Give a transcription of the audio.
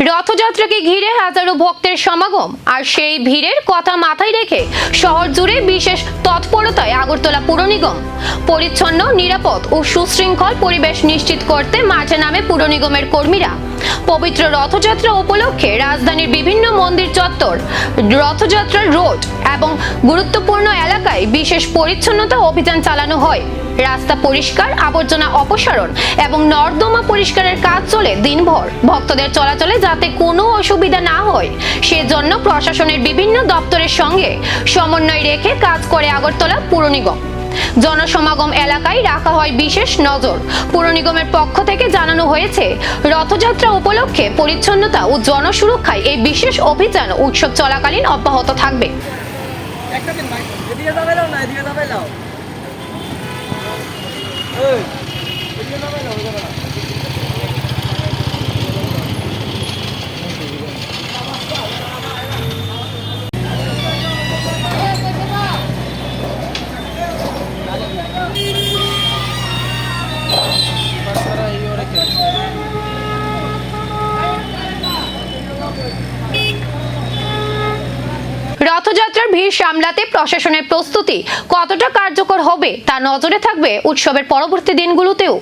রথযাত্রাকে ঘিরে হাজারো ভক্তের সমাগম, আর সেই ভিড়ের কথা মাথায় রেখে শহর জুড়ে বিশেষ তৎপরতায় আগরতলা পুর নিগম পরিচ্ছন্ন, নিরাপদ ও সুশৃঙ্খল পরিবেশ নিশ্চিত করতে মাঠে নামে পুর নিগমের কর্মীরা। পবিত্র রথযাত্রা উপলক্ষে রাজধানীর বিভিন্ন মন্দির চত্বর, রথযাত্রার রোড এবং গুরুত্বপূর্ণ এলাকায় বিশেষ পরিচ্ছন্নতা অভিযান চালানো হয়। রাস্তা পরিষ্কার, আবর্জনা অপসারণ এবং নর্দমা পরিষ্কারের কাজ চলে দিনভর। ভক্তদের চলাচলে যাতে কোনো অসুবিধা না হয় সেজন্য প্রশাসনের বিভিন্ন দপ্তরের সঙ্গে সমন্বয় রেখে কাজ করে আগরতলা পুর নিগম। জনসমাগম এলাকায় রাখা হয় বিশেষ নজর। পুর নিগমের পক্ষ থেকে জানানো হয়েছে, রথযাত্রা উপলক্ষে পরিচ্ছন্নতা ও জনসুরক্ষায় এই বিশেষ অভিযান উৎসব চলাকালীন অব্যাহত থাকবে। রথযাত্রার ভিড় সামলাতে প্রশাসনের প্রস্তুতি কতটা কার্যকর হবে তা নজরে থাকবে উৎসবের পরবর্তী দিনগুলোতেও।